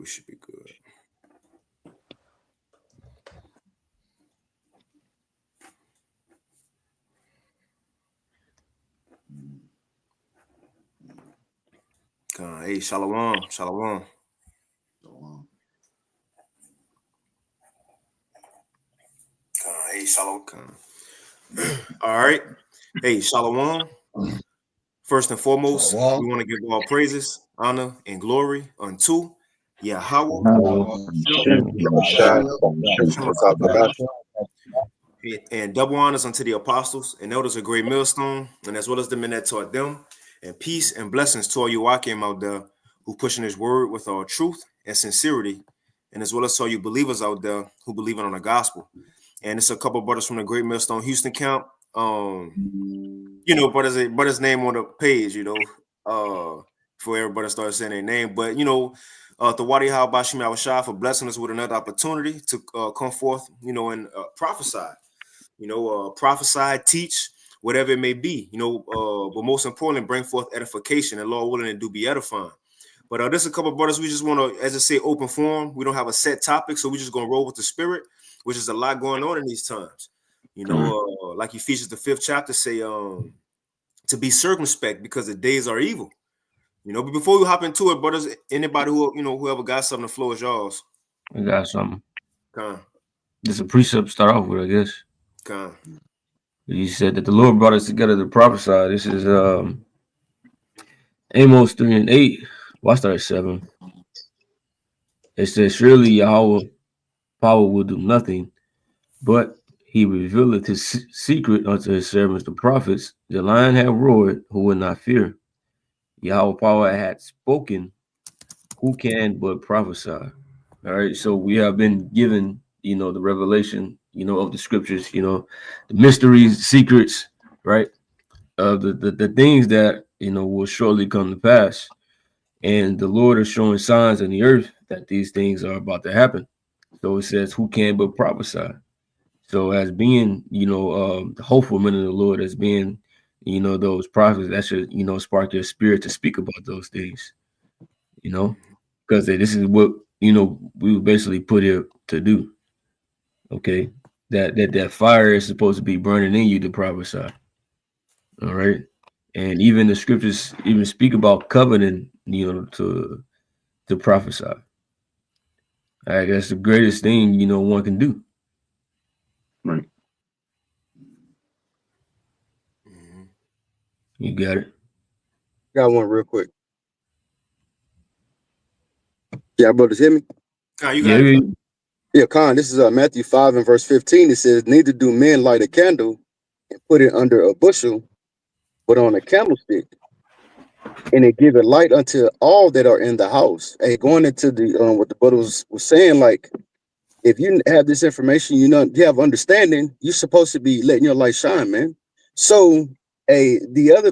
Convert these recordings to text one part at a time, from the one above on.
we should be good. Hey, shalom, shalom. Hey, shalom. All right. Hey, shalom. First and foremost, we want to give all praises, honor, and glory unto Yahweh. And double honors unto the apostles and elders of Great Millstone, and as well as the men that taught them. And peace and blessings to all you Akim out there who pushing his word with all truth and sincerity, and as well as to all you believers out there who believe on the gospel. And it's a couple of brothers from the Great Millstone Houston camp. Brother's name on the page, before everybody started saying their name. But the Wadi Bashim Awashah for blessing us with another opportunity to come forth, and prophesy. Prophesy, teach, whatever it may be, but most importantly, bring forth edification and Lord willing, and do be edifying. But there's a couple of brothers we just want to, as I say, open forum. We don't have a set topic, so we're just going to roll with the spirit, which is a lot going on in these times. Like Ephesians the 5th chapter say, to be circumspect because the days are evil. But before we hop into it, brothers, anybody whoever got something, the floor is yours. I got something. There's a precept to start off with, I guess. You said that the Lord brought us together to prophesy. This is Amos 3:8. Well, I started 7. It says, surely Yahweh power will do nothing, but he revealeth his secret unto his servants the prophets. The lion had roared, who would not fear? Yahweh power had spoken, who can but prophesy? All right, so we have been given, the revelation, of the scriptures, the mysteries, secrets, right? The things that, will shortly come to pass. And the Lord is showing signs in the earth that these things are about to happen. So it says, who can but prophesy? So as being, the hopeful men of the Lord, as being, those prophets, that should, spark your spirit to speak about those things, because this is what, we were basically put here to do. Okay. That fire is supposed to be burning in you to prophesy. All right. And even the scriptures even speak about covenant, to prophesy. All right, that's the greatest thing, one can do. Right. You got it. Got one real quick. Yeah, brothers, hear me? You got it. Yeah, Khan, this is Matthew 5 and verse 15. It says, neither do men light a candle and put it under a bushel, but on a candlestick, and it give a light unto all that are in the house. Hey, going into the what the brother was saying, like, if you have this information, you have understanding, you're supposed to be letting your light shine, man. So, the other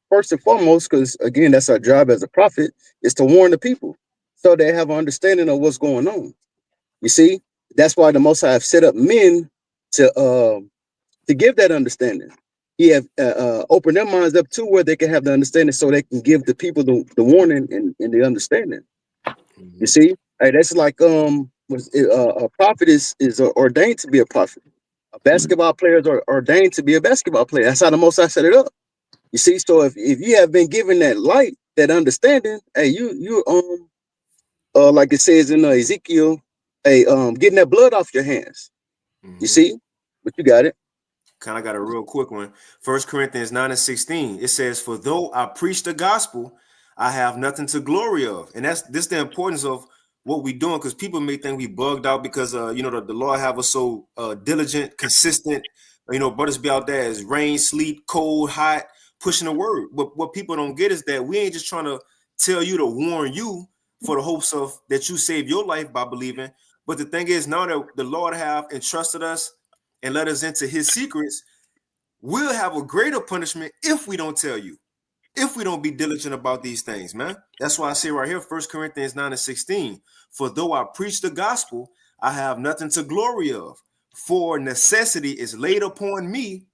first and foremost, because again, that's our job as a prophet, is to warn the people so they have an understanding of what's going on. You see, that's why the Most High have set up men to give that understanding. He have opened their minds up to where they can have the understanding, so they can give the people the warning and the understanding. You see, that's like a prophet is ordained to be a prophet. A basketball player is ordained to be a basketball player. That's how the Most High set it up. You see, so if you have been given that light, that understanding, hey, you like it says in Ezekiel, getting that blood off your hands. You see, but you got it. Kind of got a real quick one. 1 Corinthians 9 and 16. It says, for though I preach the gospel, I have nothing to glory of. And that's the importance of what we're doing, because people may think we bugged out because the Lord have us so diligent, consistent. Brothers be out there as rain, sleet, cold, hot, pushing the word. But what people don't get is that we ain't just trying to tell you to warn you for the hopes of that you save your life by believing. But the thing is, now that the Lord have entrusted us and let us into his secrets, we'll have a greater punishment if we don't tell you, if we don't be diligent about these things, man. That's why I say right here, 1 Corinthians 9 and 16, for though I preach the gospel, I have nothing to glory of, for necessity is laid upon me.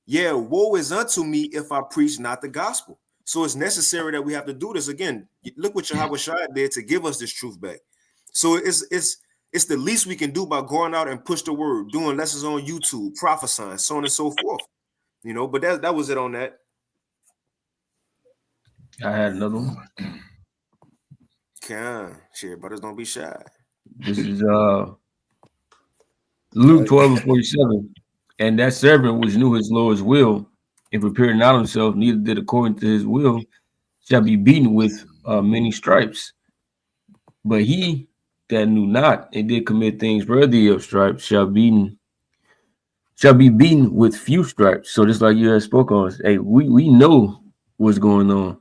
Yeah, woe is unto me if I preach not the gospel. So it's necessary that we have to do this again. Look what Yahweh Shai did to give us this truth back. So it's the least we can do by going out and push the word, doing lessons on YouTube, prophesying, so on and so forth. But that was it on that. I had another one. Shit, brothers, don't be shy. This is Luke 12:47. And that servant which knew his Lord's will and prepared not himself, neither did according to his will, shall be beaten with many stripes. But he that knew not and did commit things worthy of stripes shall be beaten with few stripes. So just like you had spoke on, hey, we know what's going on.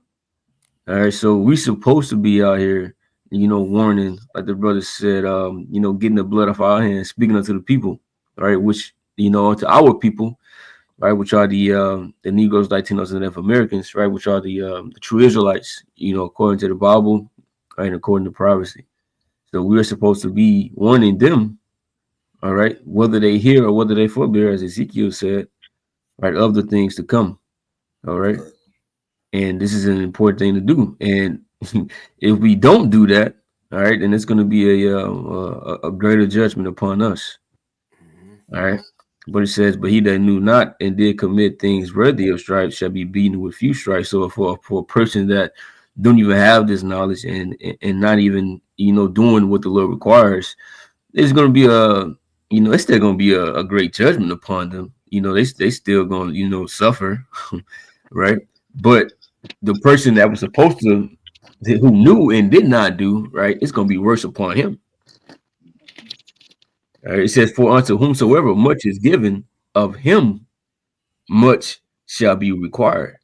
All right, so we supposed to be out here, warning, like the brother said, getting the blood off our hands, speaking unto the people, all right, which to our people, right, which are the Negroes, Latinos, and Native Americans, right, which are the true Israelites, according to the Bible, right, and according to prophecy. So we are supposed to be warning them, all right, whether they hear or whether they forbear, as Ezekiel said, right, of the things to come, all right. And this is an important thing to do. And if we don't do that, all right, then it's going to be a greater judgment upon us. All right. But it says, but he that knew not and did commit things worthy of stripes shall be beaten with few stripes. So for a person that don't even have this knowledge and not even, doing what the Lord requires, there's going to be it's still going to be a great judgment upon them. They still going to, suffer. Right. But the person that was supposed to, who knew and did not do, right, it's going to be worse upon him. All right, it says, for unto whomsoever much is given, of him much shall be required.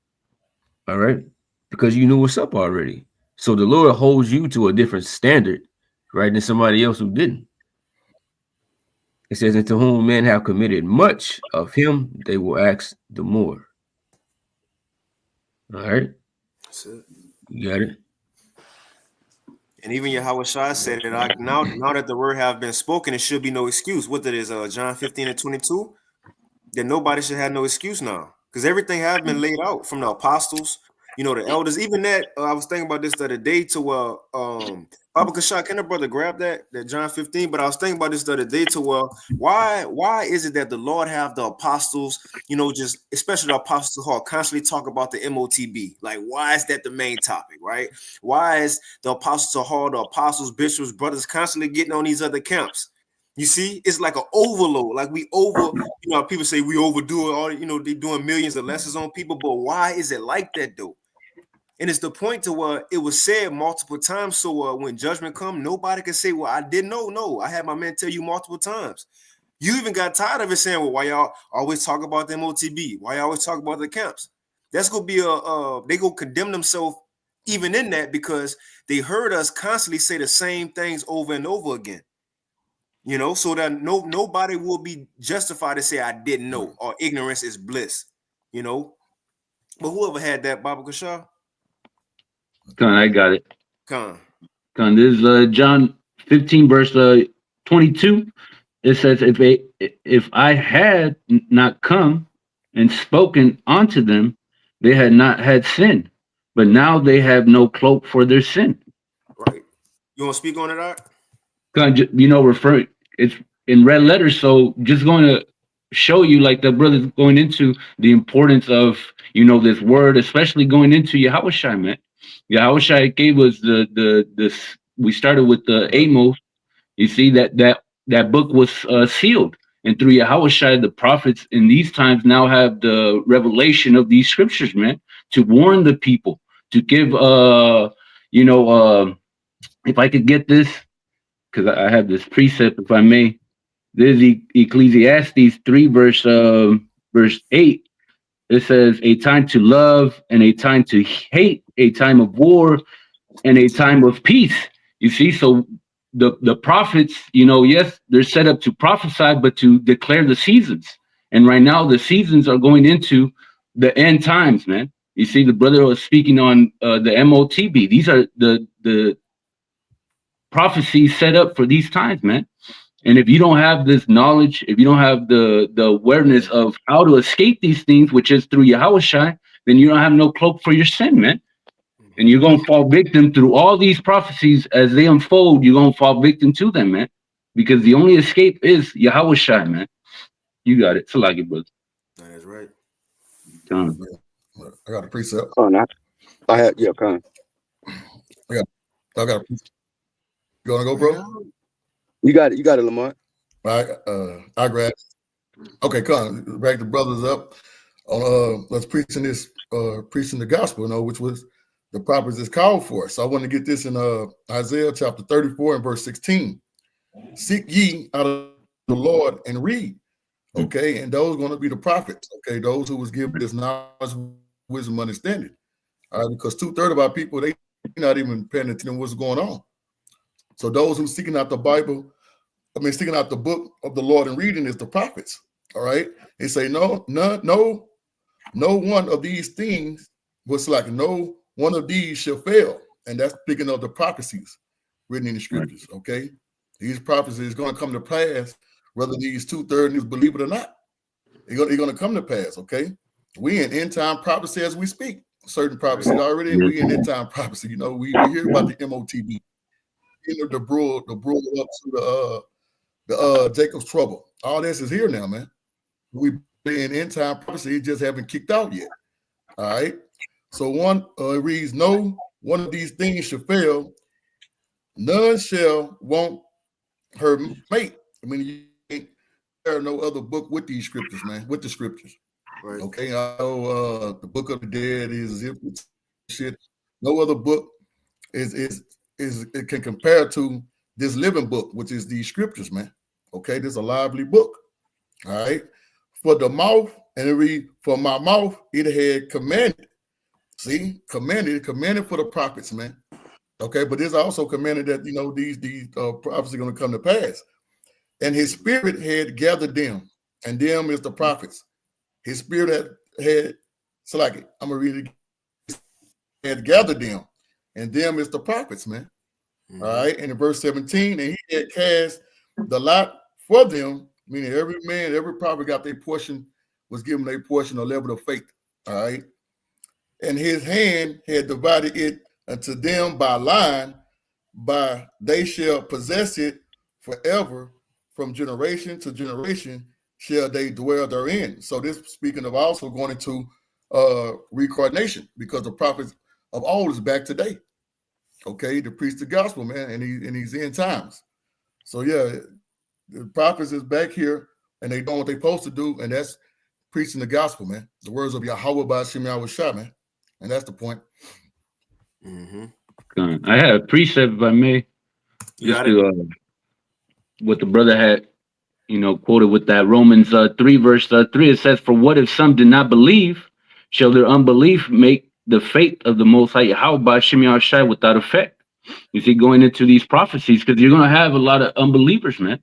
All right, because you knew what's up already. So the Lord holds you to a different standard, right, than somebody else who didn't. It says, and to whom men have committed much, of him they will ask the more. All right. That's it. You got it. And even Yahweh Shai said it. Now that the word have been spoken, it should be no excuse. What that is, John 15:22, that nobody should have no excuse now, because everything have been laid out from the apostles, the elders. Even that, I was thinking about this the other day to Baba Kashak, can the brother grab that John 15? But I was thinking about this the other day to why is it that the Lord have the apostles, just especially the apostles who are constantly talk about the MOTB? Like, why is that the main topic, right? Why is the apostles hall, the apostles, bishops, brothers constantly getting on these other camps? You see, it's like an overload. Like people say we overdo it. All they're doing millions of lessons on people, but why is it like that though? And it's the point to where it was said multiple times. So when judgment comes, nobody can say, well, I didn't know. No, I had my man tell you multiple times. You even got tired of it saying, well, why y'all always talk about the MOTB? Why y'all always talk about the camps? That's going to be they go condemn themselves even in that, because they heard us constantly say the same things over and over again. So that nobody will be justified to say I didn't know, or ignorance is bliss, But whoever had that, Baba Kasha? I got it. Con. This is John 15, verse 22. It says, if I had not come and spoken unto them, they had not had sin, but now they have no cloak for their sin. Right. You want to speak on it, Art? Referring, it's in red letters, so just going to show you, like the brother's going into the importance of this word, especially going into Yahweh Shai, man. Yahweh Shai gave us this. We started with the Amos. You see that book was sealed, and through Yahweh Shai, the prophets in these times now have the revelation of these scriptures, man, to warn the people, to give if I could get this, because I have this precept, if I may. This is Ecclesiastes 3, verse 8. It says, a time to love and a time to hate, a time of war and a time of peace. You see, so the prophets, yes, they're set up to prophesy, but to declare the seasons. And right now, the seasons are going into the end times, man. You see, the brother was speaking on the MOTB. These are the prophecies set up for these times, man. And if you don't have this knowledge, if you don't have the awareness of how to escape these things, which is through Yahweh Shai, then you don't have no cloak for your sin, man. And you're gonna fall victim through all these prophecies as they unfold. You're gonna fall victim to them, man, because the only escape is Yahweh Shai, man. You got it. Salagi, brother. That is right. Done. I got a precept. Oh, not. I have, yeah, come. I got a precept. You want to go, bro? You got it, Lamont. I grab. Okay, come back the brothers up on let's preaching the gospel, which was the prophets is called for. So I want to get this in Isaiah chapter 34 and verse 16. Seek ye out of the Lord and read. Okay, and those are going to be the prophets. Okay, those who was given this knowledge, wisdom, understanding. All right, because 2/3 of our people, they not even paying attention to what's going on. So those who seeking out the Bible, seeking out the book of the Lord and reading is the prophets. All right, they say no one of these things was like no one of these shall fail, and that's speaking of the prophecies written in the scriptures. Okay, these prophecies is going to come to pass, whether these 2/3 believe it or not. They're going to come to pass. Okay, we in end time prophecy as we speak. Certain prophecies already. We in end time prophecy. We hear about the MOTB. The brewer up to the Jacob's trouble. All this is here now, man. We in end time prophecy, just haven't kicked out yet. All right. So one reads, no one of these things shall fail. None shall want her mate. You ain't there no other book with these scriptures, man. With the scriptures. Right. Okay. I know the book of the dead is shit. No other book is it can compare to this living book, which is these scriptures, man. Okay, this is a lively book. All right. For the mouth, and it read, for my mouth, it had commanded. See, commanded for the prophets, man. Okay, but it's also commanded that these prophecies are going to come to pass. And his spirit had gathered them, and them is the prophets. His spirit had I'm gonna read it. Had gathered them, and them is the prophets, man. Mm-hmm. All right. And in verse 17, and he had cast the lot for them, meaning every man, every prophet got their portion, was given their portion or level of faith. All right. And his hand had divided it unto them by line, by they shall possess it forever, from generation to generation shall they dwell therein. So this speaking of also going into reincarnation, because the prophets of old is back today. Okay, to preach the gospel, man, and he's end times. So yeah, the prophets is back here, and they doing what they supposed to do, and that's preaching the gospel, man. The words of Yahweh by Shem Yahweh Shah, man, and that's the point. Mm-hmm. I had a precept, if I may, just to what the brother had, quoted with that Romans 3 verse 3. It says, "For what if some did not believe? Shall their unbelief make the faith of the Most High Yahweh by Shem Yahweh Shai without effect?" You see, going into these prophecies, because you're going to have a lot of unbelievers, man.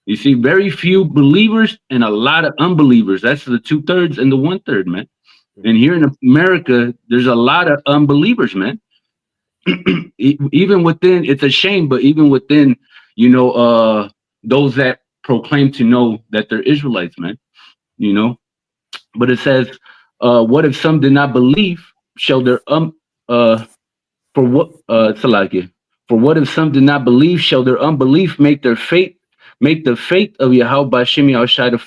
You see, very few believers and a lot of unbelievers. That's the 2/3 and the 1/3, man. And here in America, there's a lot of unbelievers, man. Even within, it's a shame, but even within, those that proclaim to know that they're Israelites, man. But it says, what if some did not believe? Shall their for what if some did not believe? Shall their unbelief make the faith of Yahweh by Shem Yahweh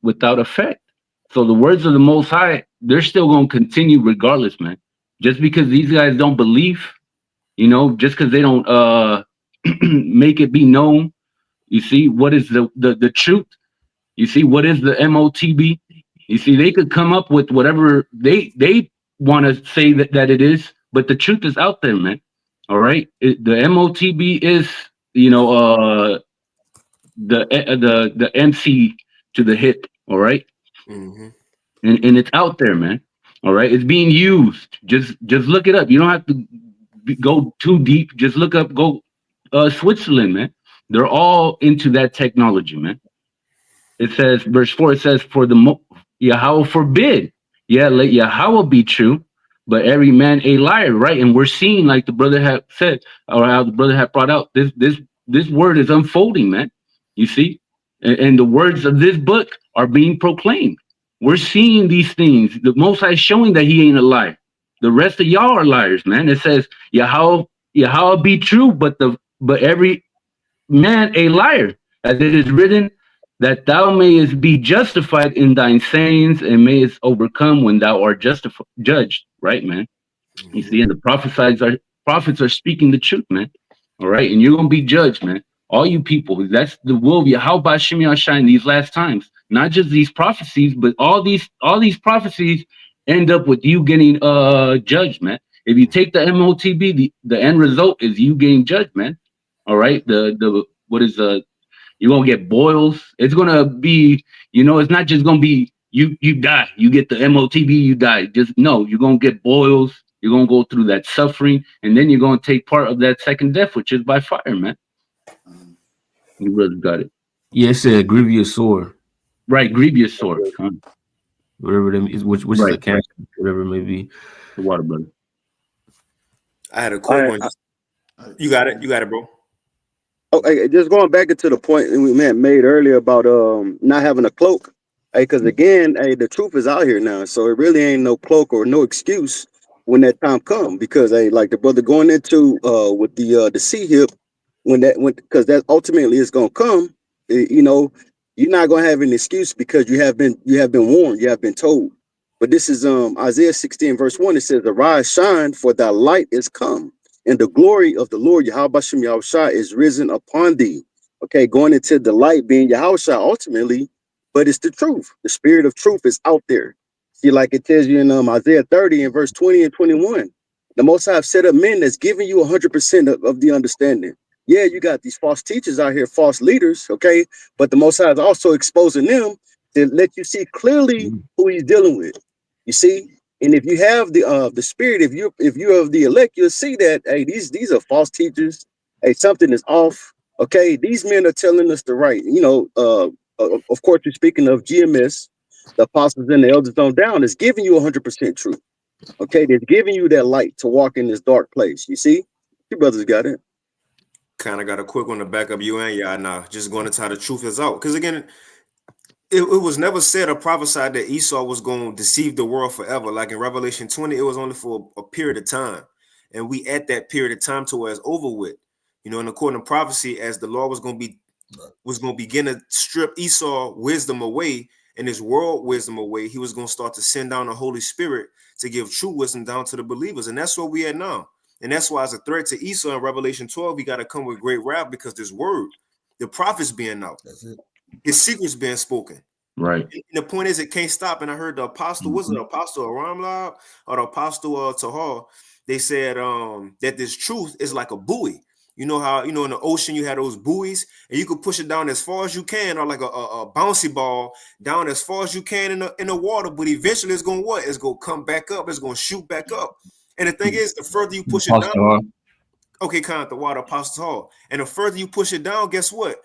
without effect? So the words of the Most High, they're still going to continue regardless, man. Just because these guys don't believe, just because they don't make it be known. You see, what is the truth? You see, what is the MOTB? You see, they could come up with whatever they want to say that it is, but the truth is out there, man. All right, the MOTB is, the MC to the hip. All right, mm-hmm. and it's out there, man. All right, it's being used. Just look it up. You don't have to go too deep. Just look up. Go Switzerland, man. They're all into that technology, man. It says, verse 4, it says, for Yahweh forbid. Yeah, let Yahweh be true, but every man a liar, right? And we're seeing, like the brother had said, or how the brother had brought out, this word is unfolding, man. You see? And the words of this book are being proclaimed. We're seeing these things. The Most High is showing that he ain't a liar. The rest of y'all are liars, man. It says Yahweh be true, but every man a liar, as it is written, that thou mayest be justified in thine sayings and mayest overcome when thou art judged. Right, man. You see, and the prophets are speaking the truth, man. All right, and you're gonna be judged, man. All you people, that's the will of Yahweh Shem Yahshai in these last times. Not just these prophecies, but all these prophecies end up with you getting judged, man. If you take the MOTB, the end result is you getting judged, man. All right, the what is you're gonna get boils. It's gonna be, it's not just gonna be you die, you get the MOTB, you die. Just no, you're gonna get boils, you're gonna go through that suffering, and then you're gonna take part of that second death, which is by fire, man. You really got it. Yeah, it said grievous sore. Right, grievous sword. Huh? Whatever that is, which is a cancer, whatever it may be. The water, brother. I had a quick one. You got it, bro. Oh, hey, just going back into the point we made earlier about not having a cloak. Hey, because again, hey, the truth is out here now, so it really ain't no cloak or no excuse when that time come. Because hey, like the brother going into with the C hip, because that ultimately is gonna come. You're not gonna have an excuse because you have been warned, you have been told. But this is Isaiah 16 verse 1. It says, "Arise, shine, for thy light is come, and the glory of the Lord Yahweh Shem Yahushua is risen upon thee." Okay, going into the light being Yahushua ultimately, but it's the truth. The spirit of truth is out there. See, like it tells you in Isaiah 30 and verse 20 and 21. The Most High have set up men that's giving you 100% of the understanding. Yeah, you got these false teachers out here, false leaders, okay? But the Most High is also exposing them to let you see clearly who he's dealing with. You see? And if you have the spirit, if you're of the elect, you'll see that hey, these are false teachers. Hey, something is off. Okay, these men are telling us the right. Of course, you're speaking of GMS, the apostles and the elders on down, is giving you 100% truth. Okay, they're giving you that light to walk in this dark place. You see, you brothers got it. Kind of got a quick one to back up you and y'all now. Just going into how the truth is out. Because again, it was never said or prophesied that Esau was going to deceive the world forever. Like in Revelation 20, it was only for a period of time. And we at that period of time to where it's over with. And according to prophecy, as the Lord was going to begin to strip Esau wisdom away and his world wisdom away, he was going to start to send down the Holy Spirit to give true wisdom down to the believers. And that's what we at now. And that's why as a threat to Esau in Revelation 12, he got to come with great wrath because this word, the prophets being out. That's it. His secrets being spoken. Right. And the point is, it can't stop. And I heard the apostle, was it the apostle Aramlab or the apostle Tahar? They said that this truth is like a buoy. You know how, in the ocean, you have those buoys and you could push it down as far as you can, or like a bouncy ball down as far as you can in the water. But eventually it's going to what? It's going to come back up. It's going to shoot back up. And the thing is, the further you push it down, okay, kind of the water, apostle Tahar. And the further you push it down, guess what?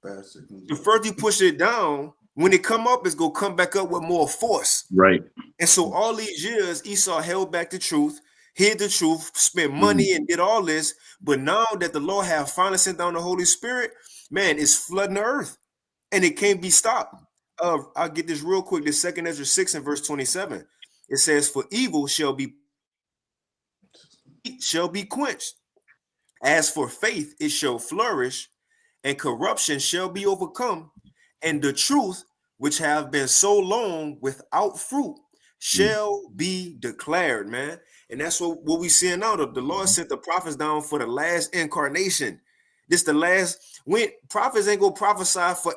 The further you push it down, when it come up, it's going to come back up with more force. Right. And so all these years, Esau held back the truth, hid the truth, spent money and did all this. But now that the Lord have finally sent down the Holy Spirit, man, it's flooding the earth. And it can't be stopped. I'll get this real quick. The 2 Ezra 6 and verse 27. It says, "For evil shall be quenched. As for faith, it shall flourish, and corruption shall be overcome, and the truth, which have been so long without fruit, shall be declared," man. And that's what we see now. The Lord sent the prophets down for the last incarnation. This the last. When prophets ain't gonna prophesy for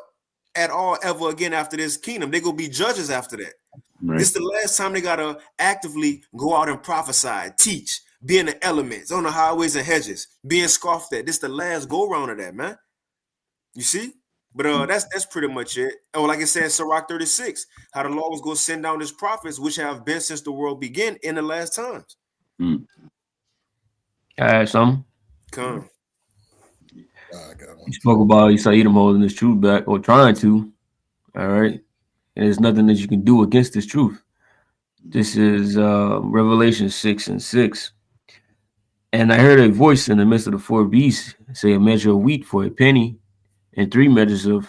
at all ever again after this kingdom. They gonna be judges after that. Right. This the last time they gotta actively go out and prophesy, teach, be in the elements, on the highways and hedges, being scoffed at. This the last go round of that, man. You see? But that's pretty much it. Oh, like it says, Sirach 36, how the Lord was going to send down his prophets, which have been since the world began in the last times. I had something. Come. You spoke about Esau Edom holding his truth back, or trying to. All right. And there's nothing that you can do against this truth. This is Revelation 6 and 6. "And I heard a voice in the midst of the four beasts say, a measure of wheat for a penny, and 3 measures of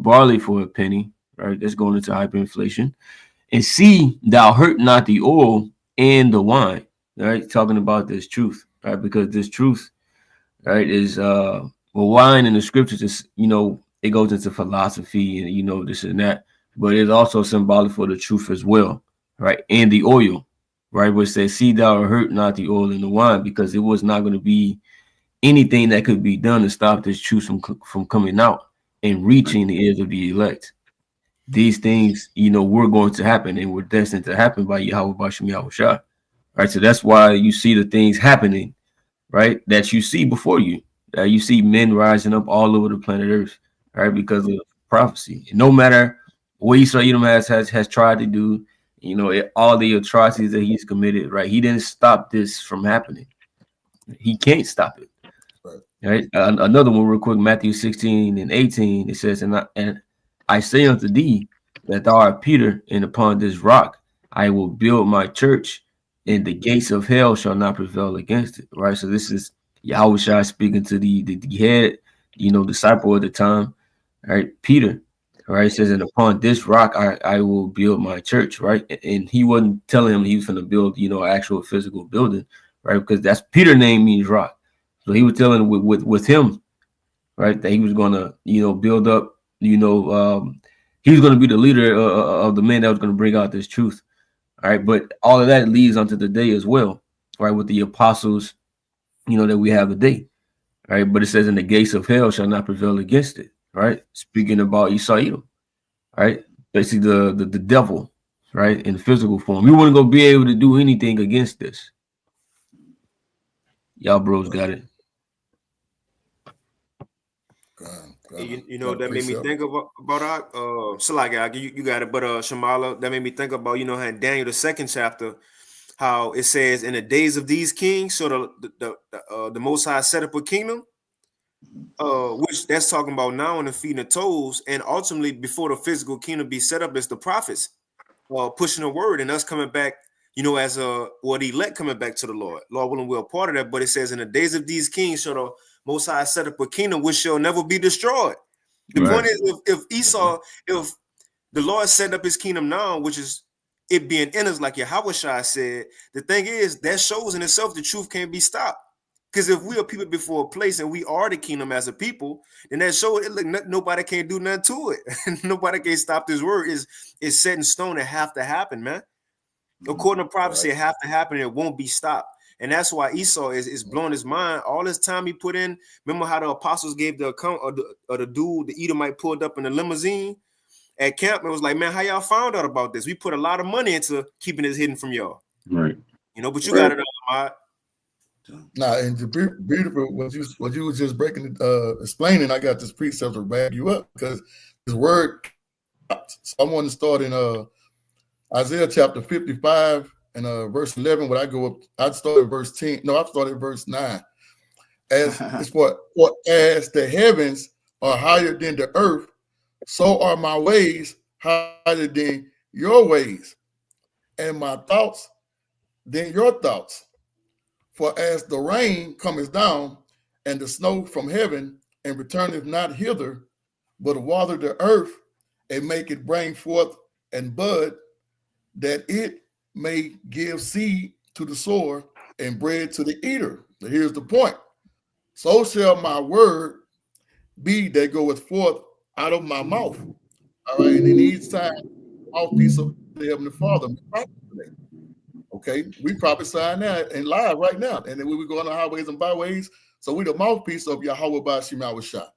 barley for a penny, right? That's going into hyperinflation. And C, thou hurt not the oil and the wine, right? Talking about this truth, right? Because this truth, right, is well, wine in the scriptures is, it goes into philosophy and this and that, but it's also symbolic for the truth as well, right? And the oil, right, which says, see thou hurt not the oil and the wine, because it was not going to be anything that could be done to stop this truth from coming out and reaching the ears of the elect. These things, were going to happen and were destined to happen by Yahweh Bashim Yahushua. Right. So that's why you see the things happening, right, that you see before you. You see men rising up all over the planet Earth, right, because of prophecy. And no matter what Esau Edom has tried to do, all the atrocities that he's committed, right, he didn't stop this from happening. He can't stop it. Right. Another one real quick, Matthew 16:18, it says, and I say unto thee that thou art Peter, and upon this rock I will build my church, and the gates of hell shall not prevail against it. Right. So this is Yahushua speaking to the head, disciple at the time, right? Peter. Right. It says, and upon this rock I will build my church, right? And he wasn't telling him he was going to build, an actual physical building, right? Because that's Peter's name means rock. So he was telling with him, right, that he was going to, build up, he was going to be the leader of the men that was going to bring out this truth. All right. But all of that leads onto the day as well, right, with the apostles, that we have today. Right. But it says, in the gates of hell shall not prevail against it. Right. Speaking about Esau Edom, right, basically the devil, right, in physical form. You weren't going to be able to do anything against this. Y'all bros got it. That made me think about Salaki, you got it, but Shamala, that made me think about, how in Daniel the 2nd chapter, how it says, in the days of these kings, so the Most High set up a kingdom, which that's talking about now in the feeding of toes, and ultimately before the physical kingdom be set up, it's the prophets pushing the word and us coming back, as the elect coming back to the Lord. Lord willing, we're a part of that. But it says, in the days of these kings shall the Most High set up a kingdom which shall never be destroyed. The point is, if the Lord set up his kingdom now, which is it being in us, like Yahushua said, the thing is, that shows in itself the truth can't be stopped. Because if we are people before a place and we are the kingdom as a people, then that shows nobody can do nothing to it. Nobody can stop this word. It's set in stone. It have to happen, man. According to prophecy, it have to happen. It won't be stopped. And that's why Esau is blowing his mind. All this time he put in. Remember how the apostles gave the account of the dude, the Edomite, pulled up in the limousine at camp and was like, man, how y'all found out about this? We put a lot of money into keeping this hidden from y'all. Right. But you got it on. Nah, and the beautiful what you was just breaking explaining, I got this precept to back you up, because this word. So I want to start in Isaiah chapter 55 and verse 11. When I go up, I'd start at verse 10. No, I started at verse 9. As as the heavens are higher than the earth, so are my ways higher than your ways, and my thoughts than your thoughts. For as the rain cometh down, and the snow from heaven, and returneth not hither, but water the earth, and make it bring forth and bud, that it may give seed to the sower and bread to the eater. Now here's the point. So shall my word be that goeth forth out of my mouth. All right, and in each time, mouthpiece of the Heavenly Father. Okay, we prophesy now and live right now. And then we go on the highways and byways. So we the mouthpiece of Yahweh Bashim Yahushua.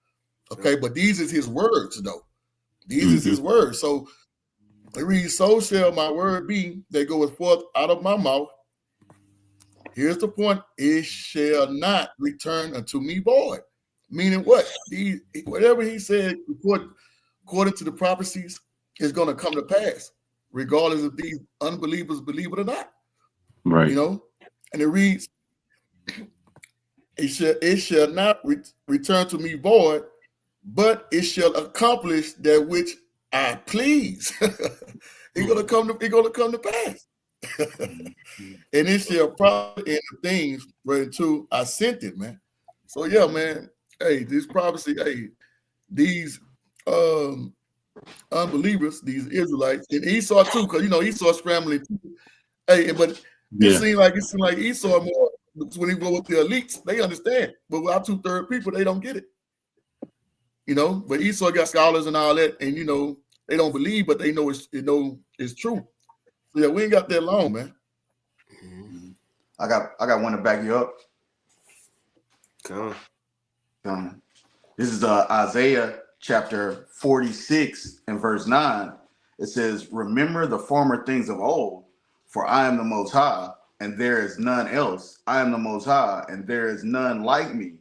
Okay, but these is his words, though. These is his words. So it reads, so shall my word be that goeth forth out of my mouth. Here's the point. It shall not return unto me void. Meaning what? Whatever he said, according to the prophecies, is going to come to pass, regardless if these unbelievers believe it or not. Right. And it reads, it shall not return to me void, but it shall accomplish that which I please. It's gonna come to pass. And it shall prosper in the things whereunto I sent it, man. So yeah, man. Hey, this prophecy, hey, these unbelievers, these Israelites, and Esau too, because Esau scrambling too. Hey, but Yeah. it seemed like Esau more when he go with the elites, they understand. But with our 2/3 people, they don't get it. But Esau got scholars and all that, and they don't believe, but they know it's true. So yeah, we ain't got that long, man. I got one to back you up. Come on. This is Isaiah chapter 46 and verse 9. It says, "Remember the former things of old, for I am the Most High, and there is none else. I am the Most High, and there is none like me,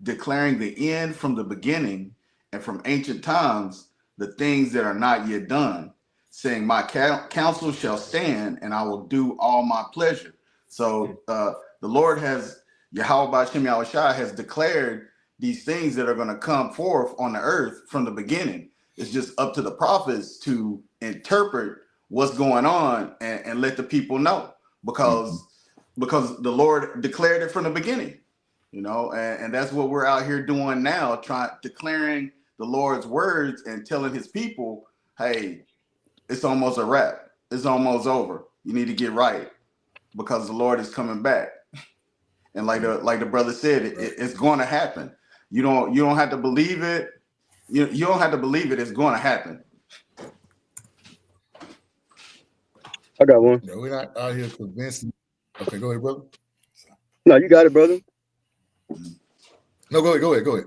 declaring the end from the beginning, and from ancient times the things that are not yet done, saying, my counsel shall stand, and I will do all my pleasure." So the Lord has, Yahweh B'Shem Yahushua has declared these things that are going to come forth on the earth from the beginning. It's just up to the prophets to interpret what's going on and let the people know, because the Lord declared it from the beginning, and that's what we're out here doing now, declaring the Lord's words and telling his people, hey, it's almost a wrap. It's almost over. You need to get right because the Lord is coming back. And like the brother said, it's going to happen. You don't have to believe it. You don't have to believe it. It's going to happen. I got one. No, we're not out here convincing. Okay, go ahead, brother. No, you got it, brother. No, go ahead.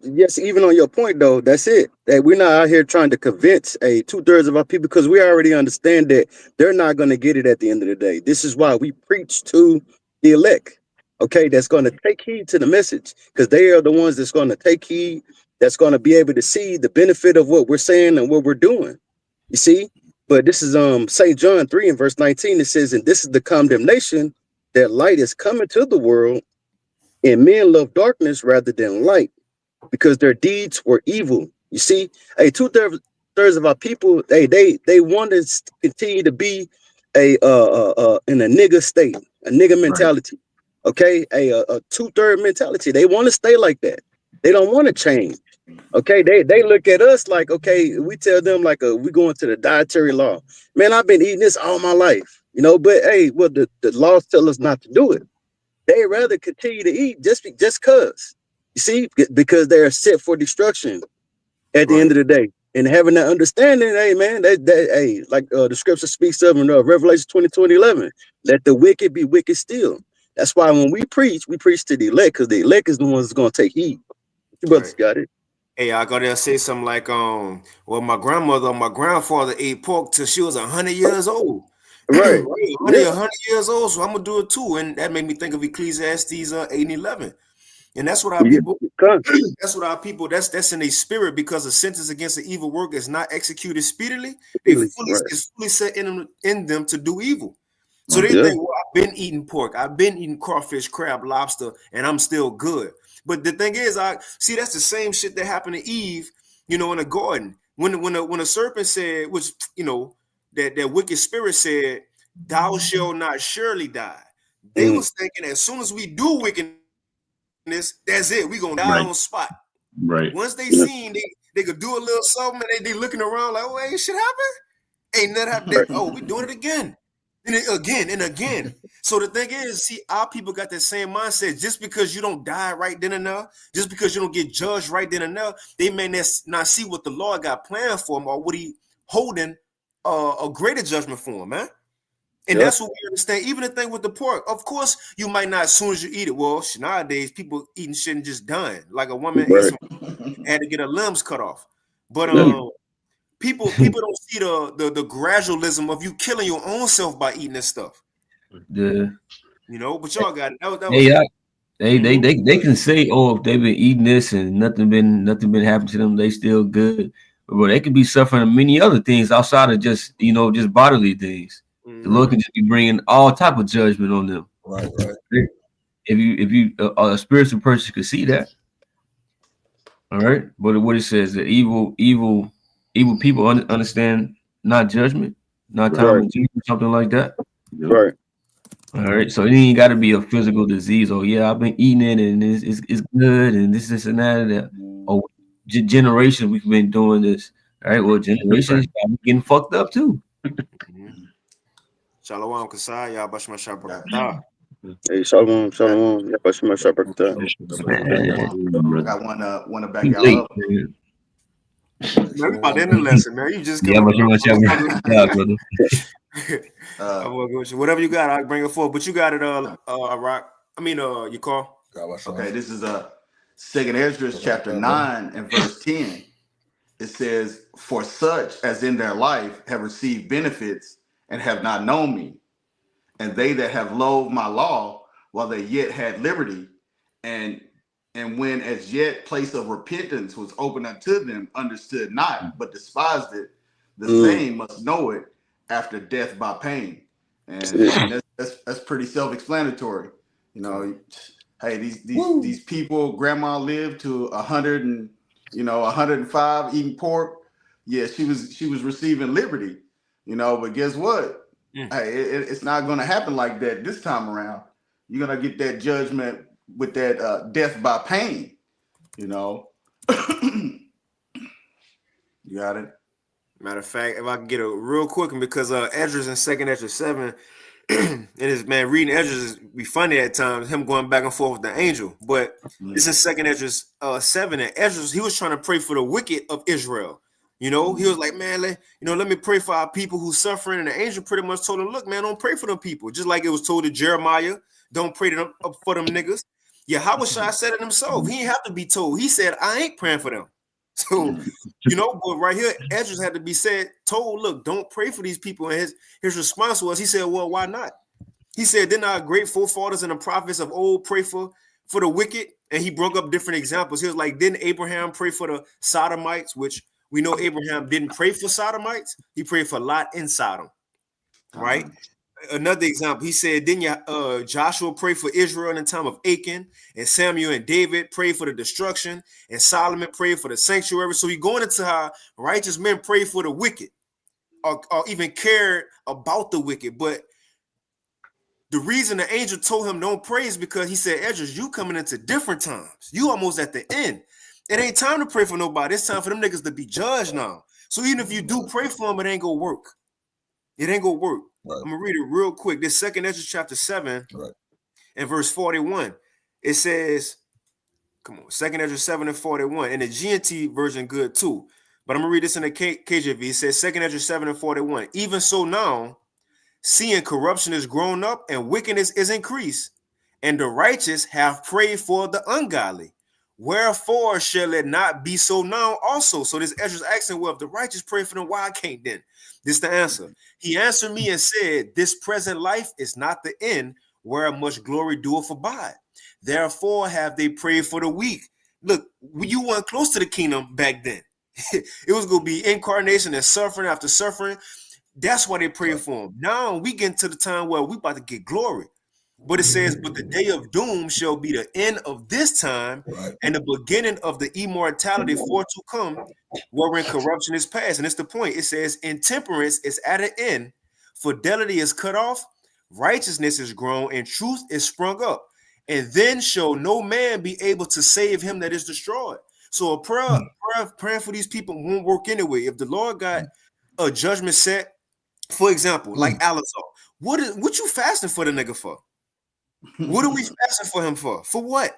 Yes, even on your point though, that's it. That we're not out here trying to convince 2/3 of our people, because we already understand that they're not going to get it at the end of the day. This is why we preach to the elect. Okay, that's going to take heed to the message, because they are the ones that's going to take heed, that's going to be able to see the benefit of what we're saying and what we're doing. You see? But this is St. John 3 and verse 19. It says, "And this is the condemnation, that light is coming to the world, and men love darkness rather than light, because their deeds were evil." You see, 2/3 of our people, they want to continue to be in a nigger state, a nigger mentality. Right. Okay, a 2/3 mentality. They want to stay like that. They don't want to change. Okay, they look at us like, okay, we tell them like we going to the dietary law. Man, I've been eating this all my life, but well, the laws tell us not to do it. They rather continue to eat just cause. You see, because they're set for destruction at the end of the day. And having that understanding, hey man, like the scripture speaks of in Revelation 20:11, let the wicked be wicked still. That's why when we preach to the elect, because the elect is the ones that's going to take heed. You brothers got it. Hey, I gotta say something like, well, my grandmother or my grandfather ate pork till she was 100 years old. Right. 100 years old, so I'm gonna do it too. And that made me think of Ecclesiastes 8 and 11. And that's what our people, that's in their spirit, because a sentence against an evil work is not executed speedily. It's fully set in them to do evil. So they think, well, I've been eating pork, I've been eating crawfish, crab, lobster, and I'm still good. But the thing is, that's the same shit that happened to Eve, in the garden. When a serpent said, which, that wicked spirit said, "Thou shalt not surely die." They was thinking as soon as we do wickedness, that's it. We gonna die on spot. Right. Once they seen they could do a little something, and they looking around like, oh, ain't shit happen. Ain't nothing happened. Oh, we doing it again. And again and again. So the thing is, see, our people got that same mindset. Just because you don't die right then and there, just because you don't get judged right then and there, they may not see what the Lord got planned for them, or what he holding a greater judgment for them, man. And that's what we understand. Even the thing with the pork, of course, you might not as soon as you eat it. Well, nowadays people eating shit and just dying. Like a woman had to get her limbs cut off. But people don't see the gradualism of you killing your own self by eating this stuff. Yeah. But y'all got it. They can say, oh, if they've been eating this and nothing been happening to them, they still good. But they could be suffering many other things outside of just just bodily things. The Lord can just be bringing all type of judgment on them. Right. If you a spiritual person could see that. All right, but what it says, that evil people understand not judgment, not time of judgment, something like that. Right. All right, so it ain't got to be a physical disease. Oh yeah, I've been eating it and it's good and this and that and that. Oh, generations we've been doing this. All right, well, generations getting fucked up too. Shalom, Kasai, Yabashma Got, Shabrakata. Hey, shalom, got, shalom. Yeah, but my shop right there. got one to back You y'all late, up. man. Man, we about to end the lesson, man. You just Yeah, coming but you much brother. I'm working with you. Whatever you got, I'll bring it forward. But you got it, Rock. I mean, you call. Okay, this is Second Ezra chapter 9 and verse 10. It says, "For such as in their life have received benefits and have not known me, and they that have loathed my law while they yet had liberty, and when as yet place of repentance was open unto them, understood not, but despised it, the same must know it after death by pain." And I mean that's pretty self-explanatory. You know, hey, these people, grandma lived to 100 and 105 eating pork. Yeah, she was receiving liberty, but guess what? Hey, it's not going to happen like that this time around. You're going to get that judgment with that death by pain. You got it. Matter of fact, if I can get a real quick one, because Ezra's in Second Ezra 7, and his man reading Ezra's be funny at times, him going back and forth with the angel. But it's in Second Ezra 7, and Ezra, he was trying to pray for the wicked of Israel. He was like, man, let me pray for our people who's suffering. And the angel pretty much told him, look, man, don't pray for them people. Just like it was told to Jeremiah, don't pray to them, for them niggas. Yeah, Hawashai said it himself. He didn't have to be told. He said, I ain't praying for them. So, but right here, Ezra had to be told, look, don't pray for these people. And his response was, he said, well, why not? He said, didn't our great forefathers and the prophets of old pray for the wicked? And he broke up different examples. He was like, didn't Abraham pray for the Sodomites, which we know Abraham didn't pray for Sodomites. He prayed for Lot and Sodom, right? Another example, he said, didn't Joshua pray for Israel in the time of Achan, and Samuel and David prayed for the destruction, and Solomon prayed for the sanctuary. So he's going into how righteous men pray for the wicked, or even cared about the wicked. But the reason the angel told him don't pray is because he said, Ezra, you coming into different times. You almost at the end. It ain't time to pray for nobody. It's time for them niggas to be judged now. So even if you do pray for them, it ain't gonna work. It ain't gonna work. Right. I'm gonna read it real quick. This Second Ezra chapter 7 and verse 41. It says, come on, Second Ezra 7 and 41. And the GNT version good too. But I'm gonna read this in the KJV. It says, Second Ezra 7 and 41. Even so now, seeing corruption is grown up and wickedness is increased, and the righteous have prayed for the ungodly. Wherefore shall it not be so now also? So this Ezra's asking, well, if the righteous pray for them, why I can't then? This is the answer. He answered me and said, this present life is not the end, where much glory doeth abide. Therefore have they prayed for the weak. Look, you weren't close to the kingdom back then. It was going to be incarnation and suffering after suffering. That's why they pray for him. Now we get to the time where we about to get glory. But it says, but the day of doom shall be the end of this time and the beginning of the immortality for to come, wherein corruption is past. And it's the point. It says, intemperance is at an end, fidelity is cut off, righteousness is grown, and truth is sprung up. And then shall no man be able to save him that is destroyed. So a prayer for these people won't work anyway. If the Lord got a judgment set, for example, like Alizar, what you fasting for the nigga for? What are we fasting for him for? For what?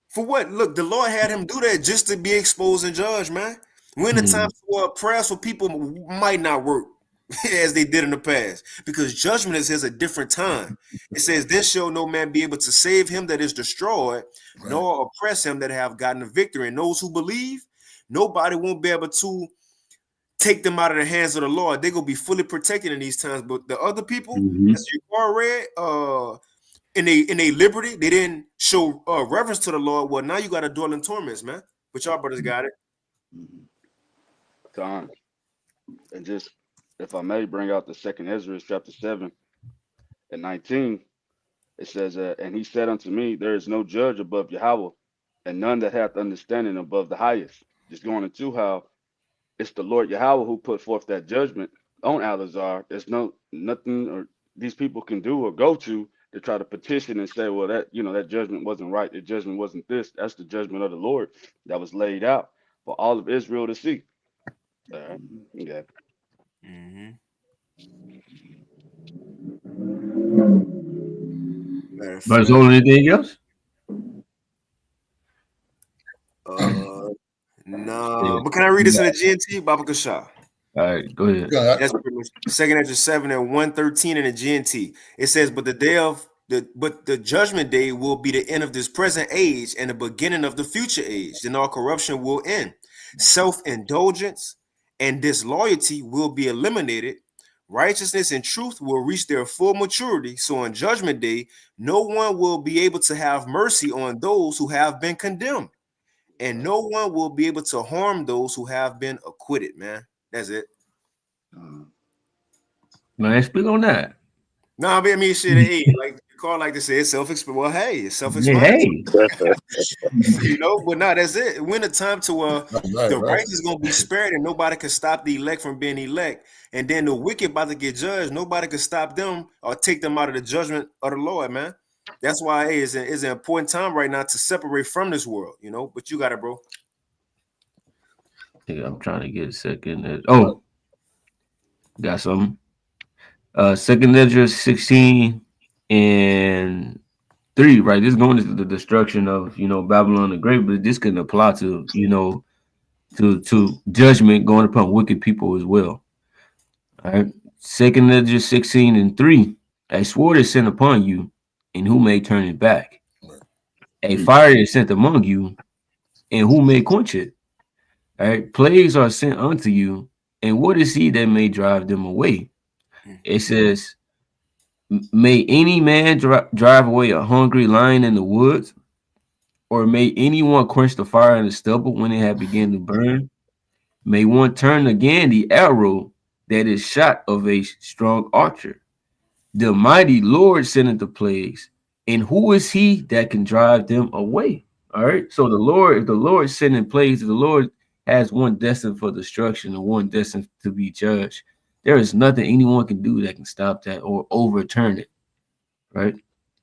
For what? Look, the Lord had him do that just to be exposed and judged, man. When the times where prayers for people might not work as they did in the past, because judgment is a different time. It says, then shall no man be able to save him that is destroyed, nor oppress him that have gotten a victory. And those who believe, nobody won't be able to take them out of the hands of the Lord. They're gonna be fully protected in these times. But the other people, as you read, in a liberty, they didn't show reverence to the Lord. Well, now you got to dwell in torments, man. But y'all brothers got it. Time. And just, if I may, bring out the Second Ezra chapter 7 and 19. It says, and he said unto me, there is no judge above Yahweh, and none that hath understanding above the highest. Just going into how it's the Lord Yahweh who put forth that judgment on Alizar. There's nothing or these people can do or go to to try to petition and say, well, that that judgment wasn't right, the judgment wasn't this. That's the judgment of the Lord that was laid out for all of Israel to see. Yeah. Mm-hmm. Matter of But is fact, there anything else? nah. Yeah. But can I read this in the GNT, Baba Kasha? All right, go ahead. Yeah, That's pretty much Second Ezra 7 and 113 in the GNT. It says, but the judgment day will be the end of this present age and the beginning of the future age. Then all corruption will end. Self-indulgence and disloyalty will be eliminated. Righteousness and truth will reach their full maturity. So on judgment day, no one will be able to have mercy on those who have been condemned. And no one will be able to harm those who have been acquitted, man. That's it. Man, speak on that. No, I mean, shit, hey, like the call like to say, it's self-explanatory. Well, hey, it's self-explanatory, Hey, But no, that's it. When the time to right, the right. righteous is gonna be spared, and nobody can stop the elect from being elect, and then the wicked about to get judged. Nobody can stop them or take them out of the judgment of the Lord, man. That's why hey, it's an important time right now to separate from this world, But you got it, bro. yeah, I'm trying to get a second. Oh, got something. Second Ezra 16 and 3, right? This is going to the destruction of Babylon the Great, but this can apply to to judgment going upon wicked people as well. All right. Second Ezra 16 and 3. A sword is sent upon you, and who may turn it back? A fire is sent among you, and who may quench it? All right. Plagues are sent unto you, and what is he that may drive them away? It says, may any man drive away a hungry lion in the woods, or may anyone quench the fire in the stubble when it had begun to burn? May one turn again the arrow that is shot of a strong archer? The mighty Lord sendeth the plagues, and who is he that can drive them away? All right. So if the Lord sending plagues, if the Lord has one destined for destruction and one destined to be judged, there is nothing anyone can do that can stop that or overturn it. Right?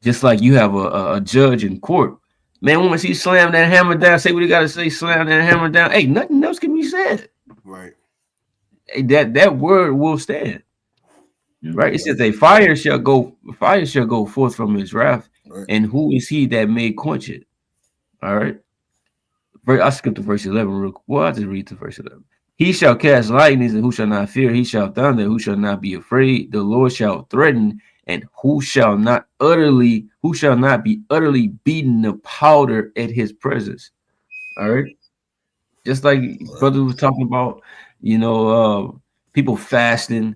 Just like you have a judge in court. Man, once he slam that hammer down, say what he got to say, slam that hammer down. Hey, nothing else can be said. Right. Hey, that word will stand. Right? It says a fire shall go forth from his wrath, Right. and who is he that may quench it? All right. I skipped to verse 11 real quick. Well, I'll just read to verse 11. He shall cast lightnings, and who shall not fear? He shall thunder, who shall not be afraid? The Lord shall threaten, and who shall not be utterly beaten to powder at his presence. All right. Just like brother was talking about, people fasting,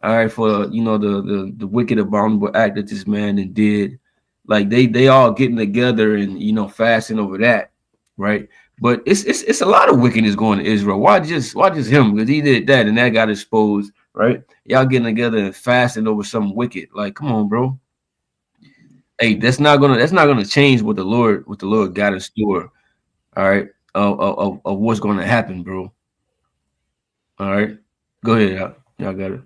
all right, for the wicked abominable act that this man did. Like they all getting together and fasting over that, right? But it's a lot of wickedness going to Israel. Why just him? Because he did that and that got exposed, right? Y'all getting together and fasting over something wicked. Like, come on, bro. Hey, that's not gonna change what the Lord got in store. All right, of what's gonna happen, bro. All right, go ahead, y'all got it.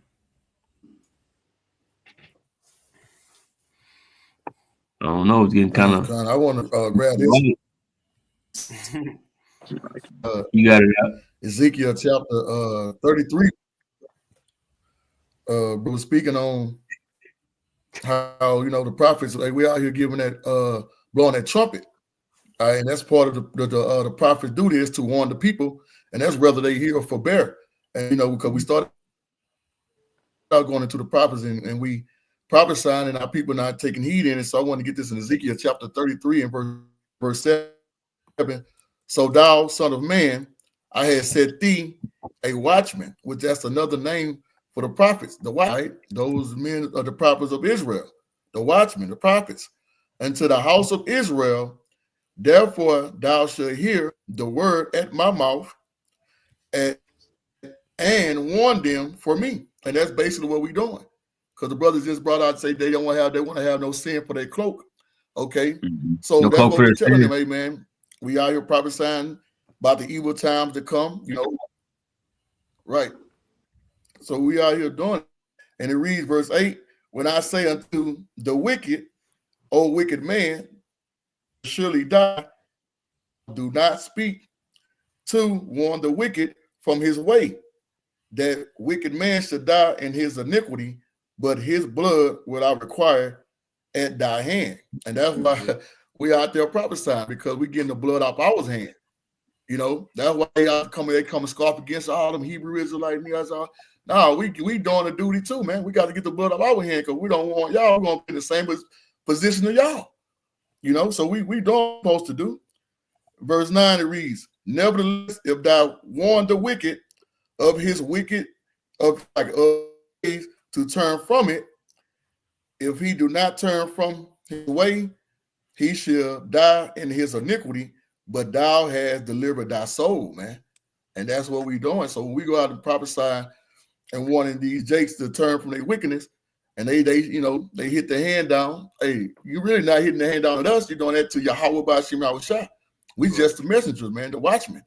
I don't know. It's getting kind of. I want to grab this. You got it out. Ezekiel chapter 33. Was speaking on how the prophets, like we out here giving that blowing that trumpet. And that's part of the prophet's duty is to warn the people, and that's whether they hear or forbear. And because we started out going into the prophets and we prophesying and our people not taking heed in it. So I want to get this in Ezekiel chapter 33 and verse 7. So thou, son of man, I had set thee a watchman, which that's another name for the prophets, the right? Those men are the prophets of Israel, the watchmen, the prophets, and to the house of Israel. Therefore, thou shalt hear the word at my mouth and warn them for me. And that's basically what we're doing. Because the brothers just brought out, say they want to have no sin for their cloak. Okay. So No that's cloak what for we're their telling sin. them, amen. We out here prophesying about the evil times to come, Right. So we out here doing it. And it reads verse 8, when I say unto the wicked, O wicked man, surely die. Do not speak to warn the wicked from his way, that wicked man should die in his iniquity, but his blood will I require at thy hand. And that's why we out there prophesying, because we getting the blood off our hand. You know, that's why they come and scoff against all them Hebrew Israelite niggas. No, we doing the duty too, man. We got to get the blood off our hand, because we don't want y'all. We're gonna be in the same position of y'all. You know, so we doing what we're supposed to do. Verse 9, it reads, nevertheless, if thou warn the wicked of his wicked ways to turn from it, if he do not turn from his way, he shall die in his iniquity, but thou hast delivered thy soul, man. And that's what we're doing. So when we go out and prophesy and warning these jakes to turn from their wickedness, and they hit the hand down. Hey, you really not hitting the hand down at us. You're doing that to Yahweh Bashim Yahushua. We just the messengers, man, the watchmen.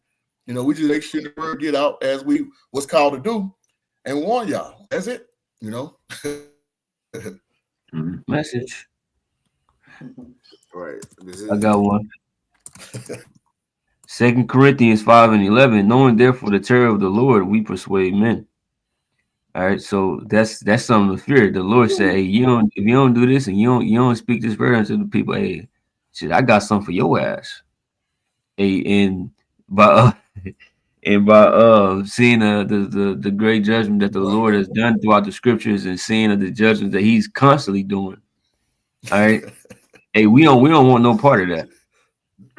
You know, we just make sure the word get out as we was called to do and warn y'all. That's it. You know. Message. Right. I got one. 2 Corinthians 5:11. Knowing therefore the terror of the Lord, we persuade men. All right, so that's something to fear. The Lord said, "Hey, if you don't do this and you don't speak this word unto the people, hey, shit, I got something for your ass." Hey, and by seeing the great judgment that the Lord has done throughout the scriptures and seeing the judgments that He's constantly doing. All right, hey, we don't want no part of that.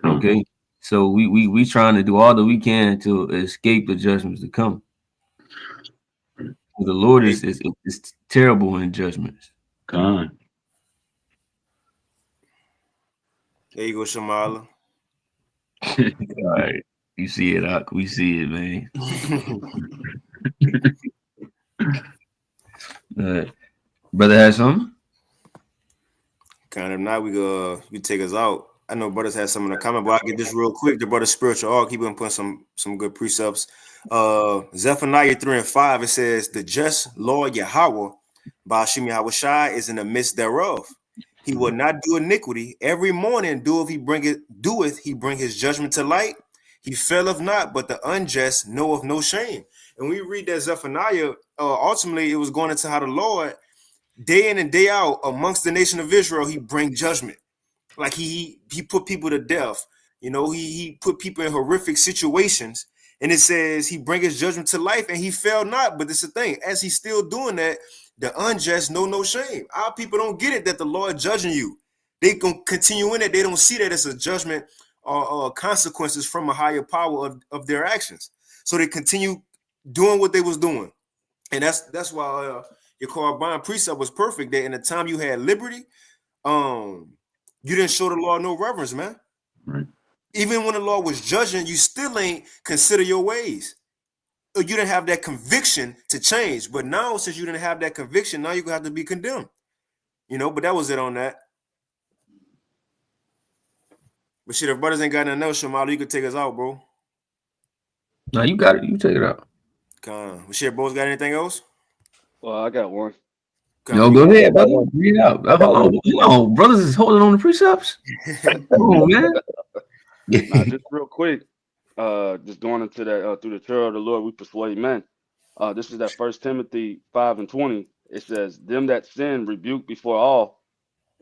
Okay, so we trying to do all that we can to escape the judgments to come. The Lord is terrible in judgments. God. There you go, Shamala. All right, you see it, Ak. We see it, man. Brother has something? Kind of not. You take us out. I know brothers had some in the comment, but I'll get this real quick. The brother spiritual arc, he been putting some good precepts. Zephaniah 3:5, it says, the just Lord Yahweh, Ba'ashim Yahushai, is in the midst thereof. He will not do iniquity. Every morning doeth he bring his judgment to light. He faileth not, but the unjust knoweth no shame. And we read that Zephaniah, ultimately it was going into how the Lord, day in and day out, amongst the nation of Israel, he bring judgment. Like he put people to death. You know, he put people in horrific situations. And it says he bring his judgment to life and he fell not. But this is the thing, as he's still doing that, the unjust know no shame. Our people don't get it that the Lord judging you. They can continue in it. They don't see that as a judgment or consequences from a higher power of their actions. So they continue doing what they was doing. And that's why your Korban precept was perfect. That in the time you had liberty, you didn't show the law no reverence, man. Right. Even when the law was judging, you still ain't consider your ways. You didn't have that conviction to change. But now, since you didn't have that conviction, now you're gonna have to be condemned. You know, but that was it on that. But shit, if brothers ain't got nothing else, Shamala, you could take us out, bro. No, you got it. You take it out. But shit, bros, got anything else? Well, I got one. No, go ahead, brother. Read it out. Hold on. Brothers is holding on the precepts. Come on, man. Nah, just real quick. Just going into that through the terror of the Lord, we persuade men. This is that 1 Timothy 5:20. It says, "Them that sin rebuke before all."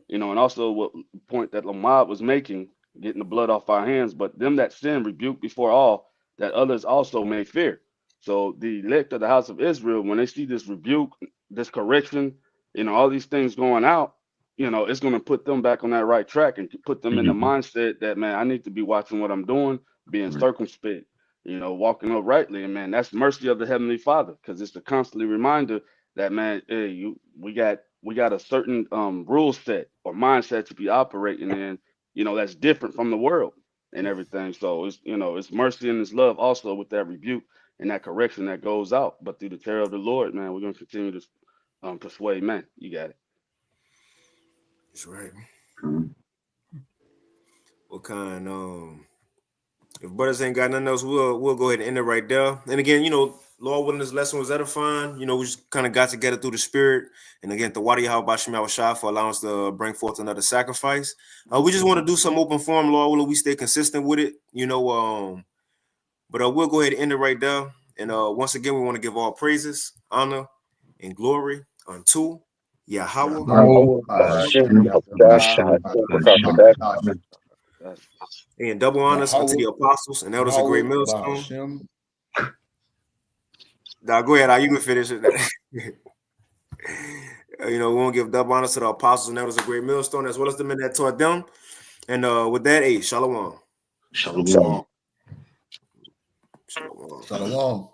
You know, and also what point that Lamad was making, getting the blood off our hands. But them that sin rebuke before all, that others also may fear. So the elect of the house of Israel, when they see this rebuke, this correction, you know, all these things going out, you know, it's going to put them back on that right track and put them in the mindset that, man, I need to be watching what I'm doing, being circumspect, you know, walking uprightly. And man, that's mercy of the Heavenly Father, because it's a constantly reminder that, man, hey, we got a certain rule set or mindset to be operating in, you know, that's different from the world and everything. So it's, you know, it's mercy and it's love also with that rebuke and that correction that goes out. But through the terror of the Lord, man, we're going to continue to persuade men. You got it. That's right. What kind? If brothers ain't got nothing else, we'll go ahead and end it right there. And again, Lord willing, this lesson was edifying. We just kind of got together through the Spirit. And again, the Wadi Bashim Shah for allowing us to bring forth another sacrifice. We just want to do some open form, Lord willing, we stay consistent with it. But we'll go ahead and end it right there. And once again, we want to give all praises, honor, and glory unto Yahweh. And double honors unto the apostles and elders of Great Millstone. Now go ahead, you can finish it. We want to give double honors to the apostles and elders of Great Millstone, as well as the men that taught them. And with that, shalom. Shalom. Shalom.